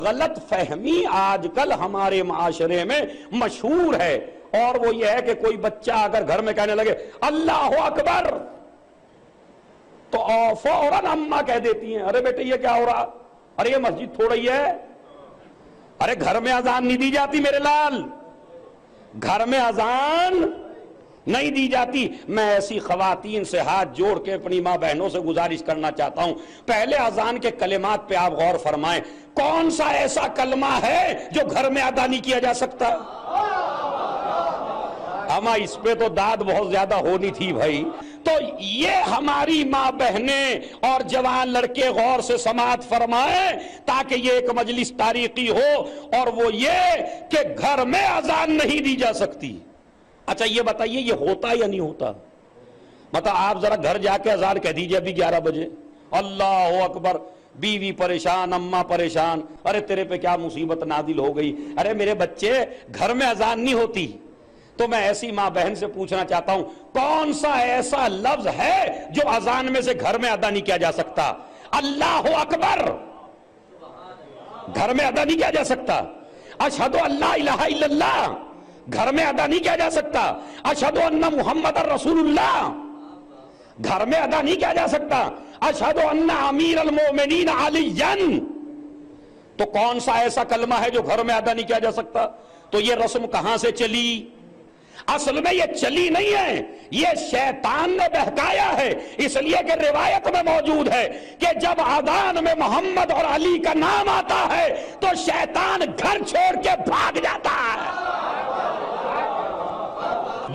غلط فہمی آج کل ہمارے معاشرے میں مشہور ہے، اور وہ یہ ہے کہ کوئی بچہ اگر گھر میں کہنے لگے اللہ اکبر تو فوراً اماں کہہ دیتی ہیں ارے بیٹے یہ کیا ہو رہا، ارے یہ مسجد تھوڑا ہی ہے، ارے گھر میں اذان نہیں دی جاتی میرے لال، گھر میں اذان نہیں دی جاتی۔ میں ایسی خواتین سے ہاتھ جوڑ کے اپنی ماں بہنوں سے گزارش کرنا چاہتا ہوں، پہلے اذان کے کلمات پہ آپ غور فرمائیں، کون سا ایسا کلمہ ہے جو گھر میں ادا نہیں کیا جا سکتا؟ اما اس پہ تو داد بہت زیادہ ہونی تھی بھائی۔ تو یہ ہماری ماں بہنیں اور جوان لڑکے غور سے سماعت فرمائیں تاکہ یہ ایک مجلس تاریخی ہو، اور وہ یہ کہ گھر میں اذان نہیں دی جا سکتی۔ اچھا یہ بتائیے یہ ہوتا یا نہیں ہوتا؟ بتا آپ ذرا گھر جا کے اذان کہہ دیجئے ابھی 11 بجے، اللہ اکبر، بیوی پریشان، اماں پریشان، ارے تیرے پہ کیا مصیبت نازل ہو گئی، ارے میرے بچے گھر میں اذان نہیں ہوتی۔ تو میں ایسی ماں بہن سے پوچھنا چاہتا ہوں کون سا ایسا لفظ ہے جو اذان میں سے گھر میں ادا نہیں کیا جا سکتا؟ اللہ اکبر گھر میں ادا نہیں کیا جا سکتا، اشہدو اللہ الہ الا اللہ گھر میں ادا نہیں کیا جا سکتا، اشہدو ان محمد رسول اللہ گھر میں ادا نہیں کیا جا سکتا، اشہدو ان امیر المومنین علی۔ تو کون سا ایسا کلمہ ہے جو گھر میں ادا نہیں کیا جا سکتا؟ تو یہ رسم کہاں سے چلی؟ اصل میں یہ چلی نہیں ہے، یہ شیطان نے بہکایا ہے، اس لیے کہ روایت میں موجود ہے کہ جب اذان میں محمد اور علی کا نام آتا ہے تو شیطان گھر چھوڑ کے بھاگ جاتا ہے۔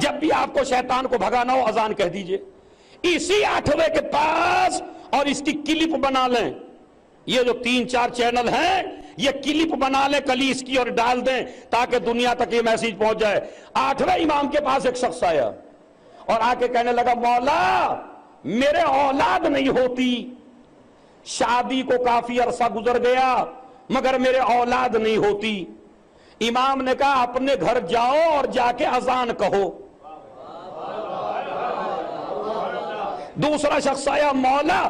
جب بھی آپ کو شیطان کو بھگانا ہو اذان کہہ دیجئے، اسی 8ویں کے پاس، اور اس کی کلپ بنا لیں، یہ جو 3-4 چینل ہیں یہ کلپ بنا لیں کلیس کی اور ڈال دیں تاکہ دنیا تک یہ میسیج پہنچ جائے۔ 8ویں امام کے پاس ایک شخص آیا اور آ کے کہنے لگا مولا میرے اولاد نہیں ہوتی، شادی کو کافی عرصہ گزر گیا مگر میرے اولاد نہیں ہوتی۔ امام نے کہا اپنے گھر جاؤ اور جا کے اذان کہو۔ دوسرا شخص آیا مولا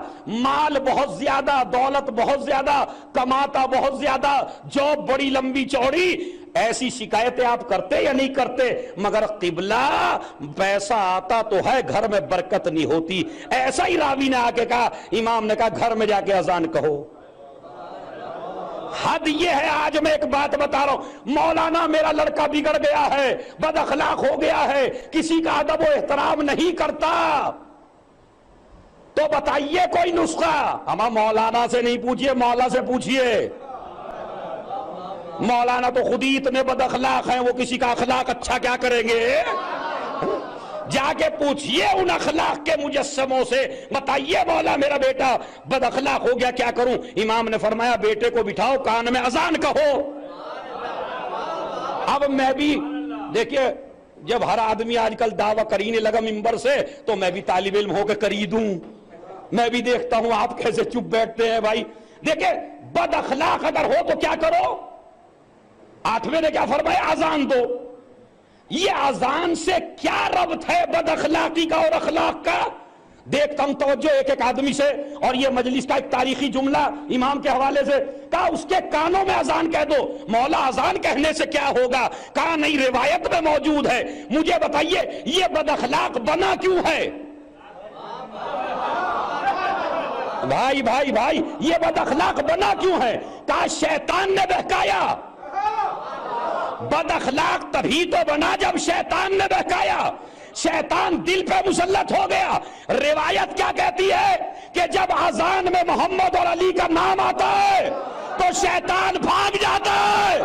مال بہت زیادہ، دولت بہت زیادہ، کماتا بہت زیادہ، جاب بڑی لمبی چوڑی، ایسی شکایتیں آپ کرتے یا نہیں کرتے؟ مگر قبلہ پیسہ آتا تو ہے گھر میں برکت نہیں ہوتی۔ ایسا ہی راوی نے آ کے کہا، امام نے کہا گھر میں جا کے اذان کہو۔ حد یہ ہے، آج میں ایک بات بتا رہا ہوں، مولانا میرا لڑکا بگڑ گیا ہے، بد اخلاق ہو گیا ہے، کسی کا ادب و احترام نہیں کرتا، تو بتائیے کوئی نسخہ؟ ہمیں مولانا سے نہیں پوچھئے، مولا سے پوچھئے۔ مولانا تو خود ہی اتنے بد اخلاق ہیں، وہ کسی کا اخلاق اچھا کیا کریں گے؟ جا کے پوچھئے ان اخلاق کے مجسموں سے، بتائیے مولا میرا بیٹا بد اخلاق ہو گیا کیا کروں؟ امام نے فرمایا بیٹے کو بٹھاؤ، کان میں اذان کہو۔ اب میں بھی دیکھیے، جب ہر آدمی آج کل دعویٰ کرینے لگا ممبر سے تو میں بھی طالب علم ہو کے کری دوں، میں بھی دیکھتا ہوں آپ کیسے چپ بیٹھتے ہیں بھائی۔ دیکھیں بد اخلاق اگر ہو تو کیا کرو؟ 8ویں نے کیا فرمایا؟ اذان دو۔ یہ اذان سے کیا ربط ہے بد اخلاقی کا اور اخلاق کا؟ دیکھتا ہوں توجہ ایک آدمی سے، اور یہ مجلس کا ایک تاریخی جملہ امام کے حوالے سے، کہا اس کے کانوں میں اذان کہہ دو۔ مولا اذان کہنے سے کیا ہوگا؟ کہا نہیں روایت میں موجود ہے۔ مجھے بتائیے یہ بد اخلاق بنا کیوں ہے؟ بھائی بھائی بھائی یہ بد اخلاق بنا کیوں ہے؟ کہا شیطان نے بہکایا۔ بد اخلاق تبھی تو بنا جب شیطان نے بہکایا، شیطان دل پہ مسلط ہو گیا۔ روایت کیا کہتی ہے کہ جب اذان میں محمد اور علی کا نام آتا ہے تو شیطان بھاگ جاتا ہے۔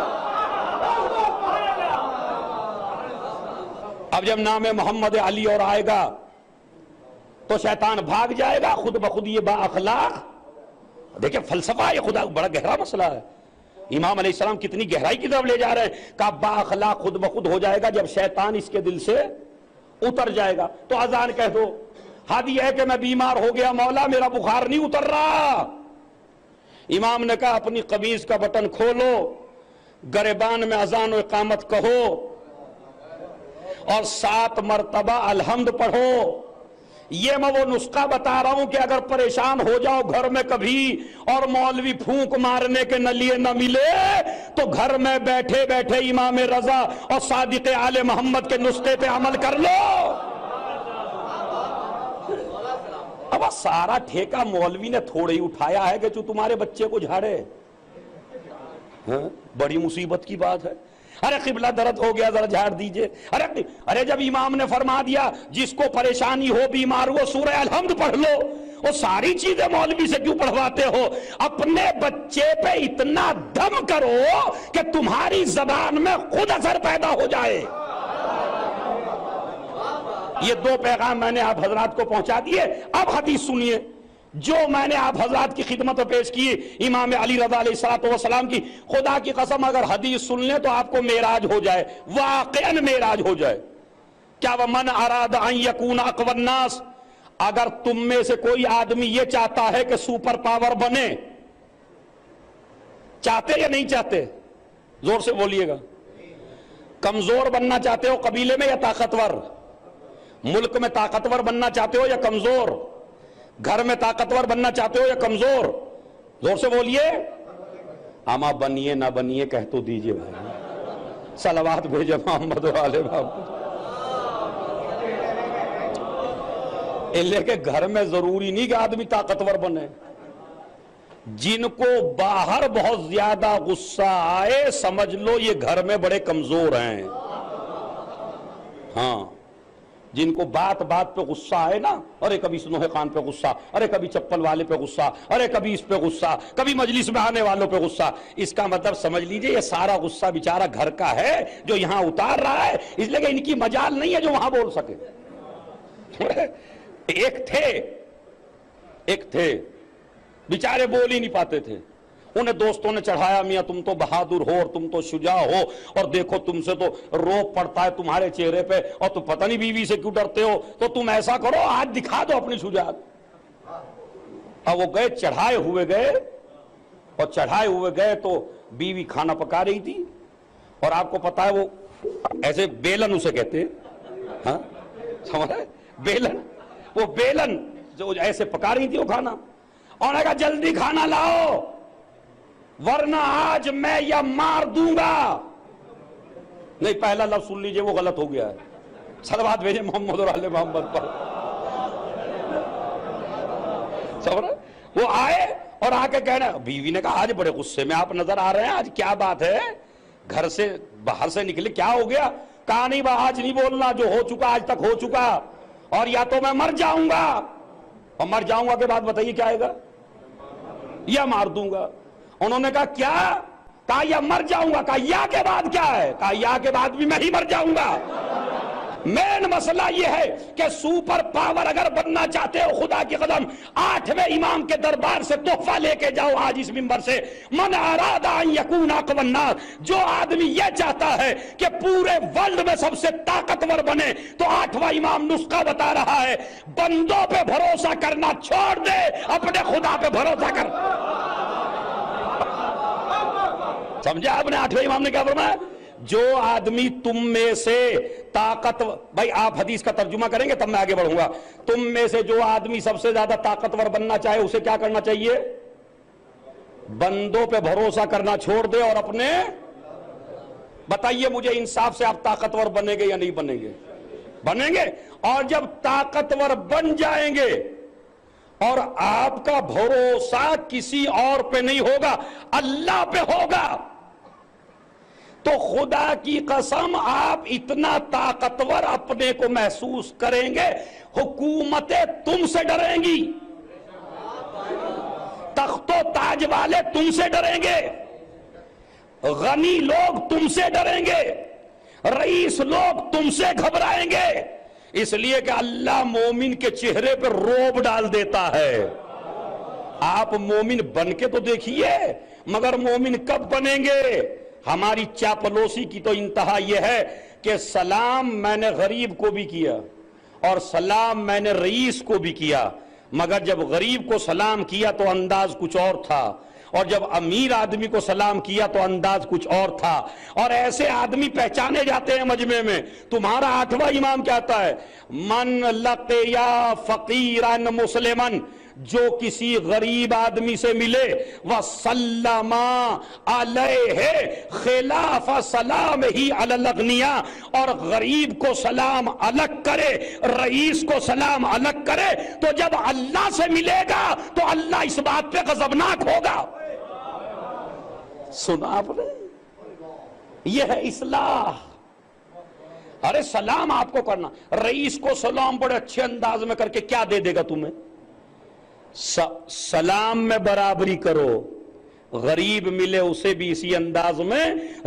اب جب نام محمد علی اور آئے گا تو شیطان بھاگ جائے گا خود بخود۔ یہ با اخلاق، دیکھیں فلسفہ، یہ خدا بڑا گہرا مسئلہ ہے۔ امام علیہ السلام کتنی گہرائی کی طرف لے جا رہے ہیں، کہ با اخلاق خود بخود ہو جائے گا جب شیطان اس کے دل سے اتر جائے گا۔ تو اذان کہہ دو۔ حد یہ ہے کہ میں بیمار ہو گیا مولا میرا بخار نہیں اتر رہا۔ امام نے کہا اپنی قمیض کا بٹن کھولو، گریبان میں اذان و اقامت کہو، اور 7 مرتبہ الحمد پڑھو۔ یہ میں وہ نسخہ بتا رہا ہوں کہ اگر پریشان ہو جاؤ گھر میں کبھی اور مولوی پھونک مارنے کے لیے نہ ملے تو گھر میں بیٹھے بیٹھے امام رضا اور صادق آل محمد کے نسخے پہ عمل کر لو. اب سارا ٹھیکہ مولوی نے تھوڑے ہی اٹھایا ہے کہ جو تمہارے بچے کو جھاڑے. بڑی مصیبت کی بات ہے. ارے قبلہ درد ہو گیا ذرا جھاڑ دیجئے. ارے جب امام نے فرما دیا جس کو پریشانی ہو بیمار ہو سورہ الحمد پڑھ لو. وہ ساری چیزیں مولوی سے کیوں پڑھواتے ہو؟ اپنے بچے پہ اتنا دم کرو کہ تمہاری زبان میں خود اثر پیدا ہو جائے. یہ دو پیغام میں نے آپ حضرات کو پہنچا دیے. اب حدیث سنیے جو میں نے آپ حضرات کی خدمت میں پیش کی امام علی رضا علیہ السلام کی. خدا کی قسم اگر حدیث سن لیں تو آپ کو معراج ہو جائے, واقعاً معراج ہو جائے. کیا ومن اراد ان یکون اقوی الناس, اگر تم میں سے کوئی آدمی یہ چاہتا ہے کہ سپر پاور بنے, چاہتے یا نہیں چاہتے؟ زور سے بولیے گا. کمزور بننا چاہتے ہو قبیلے میں یا طاقتور؟ ملک میں طاقتور بننا چاہتے ہو یا کمزور؟ گھر میں طاقتور بننا چاہتے ہو یا کمزور؟ زور سے بولیے. اما بنیے نہ بنیے کہہ تو دیجئے بھائی. صلوات بھیجے محمد و آل محمد. لیکن گھر میں ضروری نہیں کہ آدمی طاقتور بنے. جن کو باہر بہت زیادہ غصہ آئے سمجھ لو یہ گھر میں بڑے کمزور ہیں. ہاں, جن کو بات بات پہ غصہ آئے نا, ارے کبھی سنوہ خان پہ غصہ, ارے کبھی چپل والے پہ غصہ, ارے کبھی اس پہ غصہ, کبھی مجلس میں آنے والوں پہ غصہ, اس کا مطلب سمجھ لیجئے یہ سارا غصہ بیچارہ گھر کا ہے جو یہاں اتار رہا ہے, اس لیے کہ ان کی مجال نہیں ہے جو وہاں بول سکے. ایک تھے بیچارے بول ہی نہیں پاتے تھے. انہیں دوستوں نے چڑھایا میاں تم تو بہادر ہو اور تم تو شجاع ہو اور دیکھو تم سے تو روب پڑتا ہے تمہارے چہرے پہ اور تم پتہ نہیں بیوی سے کیوں ڈرتے ہو, تو تم ایسا کرو آج دکھا دو اپنی شجاعت. اب وہ گئے چڑھائے ہوئے گئے تو بیوی کھانا پکا رہی تھی اور آپ کو پتا ہے وہ ایسے بیلن اسے کہتے ہیں, ہاں سمجھ رہے, بیلن جو ایسے پکا رہی تھی وہ کھانا, اور نے کہا جلدی کھانا لاؤ ورنہ آج میں یا مار دوں گا. نہیں پہلا لفظ سن لیجئے وہ غلط ہو گیا ہے. صلوات بھیجے محمد اور آل محمد پر. وہ آئے اور آ کے کہنا, بیوی نے کہا آج بڑے غصے میں آپ نظر آ رہے ہیں, آج کیا بات ہے, گھر سے باہر سے نکلے کیا ہو گیا؟ کہا نہیں آج نہیں بولنا, جو ہو چکا آج تک ہو چکا, اور یا تو میں مر جاؤں گا, اور مر جاؤں گا کے بعد بتائیے کیا آئے گا, یا مار دوں گا. انہوں نے کہا کیا؟ کہا یا مر جاؤں گا. کہا یا کے بعد کیا ہے؟ کہا یا کے بعد بھی میں ہی مر جاؤں گا. مین مسئلہ یہ ہے کہ سپر پاور اگر بننا چاہتے ہو خدا کی قدم 8ویں امام کے دربار سے تحفہ لے کے جاؤ آج اس منبر سے. من اراد ان یکون اقوی الناس, جو آدمی یہ چاہتا ہے کہ پورے ورلڈ میں سب سے طاقتور بنے تو 8واں امام نسخہ بتا رہا ہے, بندوں پہ بھروسہ کرنا چھوڑ دے, اپنے خدا پہ بھروسہ کر. سمجھا آپ نے؟ 8ویں امام نے کیا فرمایا؟ جو آدمی تم میں سے بھائی آپ حدیث کا ترجمہ کریں گے تب میں آگے بڑھوں گا. تم میں سے جو آدمی سب سے زیادہ طاقتور بننا چاہے اسے کیا کرنا چاہیے؟ بندوں پہ بھروسہ کرنا چھوڑ دے اور اپنے. بتائیے مجھے انصاف سے آپ طاقتور بنیں گے یا نہیں بنیں گے؟ بنیں گے. اور جب طاقتور بن جائیں گے اور آپ کا بھروسہ کسی اور پہ نہیں ہوگا, اللہ پہ ہوگا, تو خدا کی قسم آپ اتنا طاقتور اپنے کو محسوس کریں گے, حکومتیں تم سے ڈریں گی, تخت و تاج والے تم سے ڈریں گے, غنی لوگ تم سے ڈریں گے, رئیس لوگ تم سے گھبرائیں گے, اس لیے کہ اللہ مومن کے چہرے پر روب ڈال دیتا ہے. آپ مومن بن کے تو دیکھیے, مگر مومن کب بنیں گے؟ ہماری چاپلوسی کی تو انتہا یہ ہے کہ سلام میں نے غریب کو بھی کیا اور سلام میں نے رئیس کو بھی کیا, مگر جب غریب کو سلام کیا تو انداز کچھ اور تھا, اور جب امیر آدمی کو سلام کیا تو انداز کچھ اور تھا. اور ایسے آدمی پہچانے جاتے ہیں مجمع میں. تمہارا 8واں امام کہتا ہے من لقیا فقیرا مسلما, جو کسی غریب آدمی سے ملے وسلم علیہ خلاف سلام ہی علی الاغنیاء, اور غریب کو سلام الگ کرے, رئیس کو سلام الگ کرے, تو جب اللہ سے ملے گا تو اللہ اس بات پہ غضبناک ہوگا. سنا آپ نے, یہ ہے اصلاح. ارے سلام آپ کو کرنا, رئیس کو سلام بڑے اچھے انداز میں کر کے کیا دے دے گا تمہیں؟ سلام میں برابری کرو. غریب ملے اسے بھی اسی انداز میں,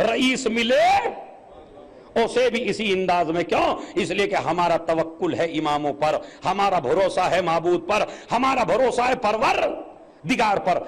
رئیس ملے اسے بھی اسی انداز میں. کیوں؟ اس لیے کہ ہمارا توکل ہے اماموں پر, ہمارا بھروسہ ہے معبود پر, ہمارا بھروسہ ہے پروردگار پر.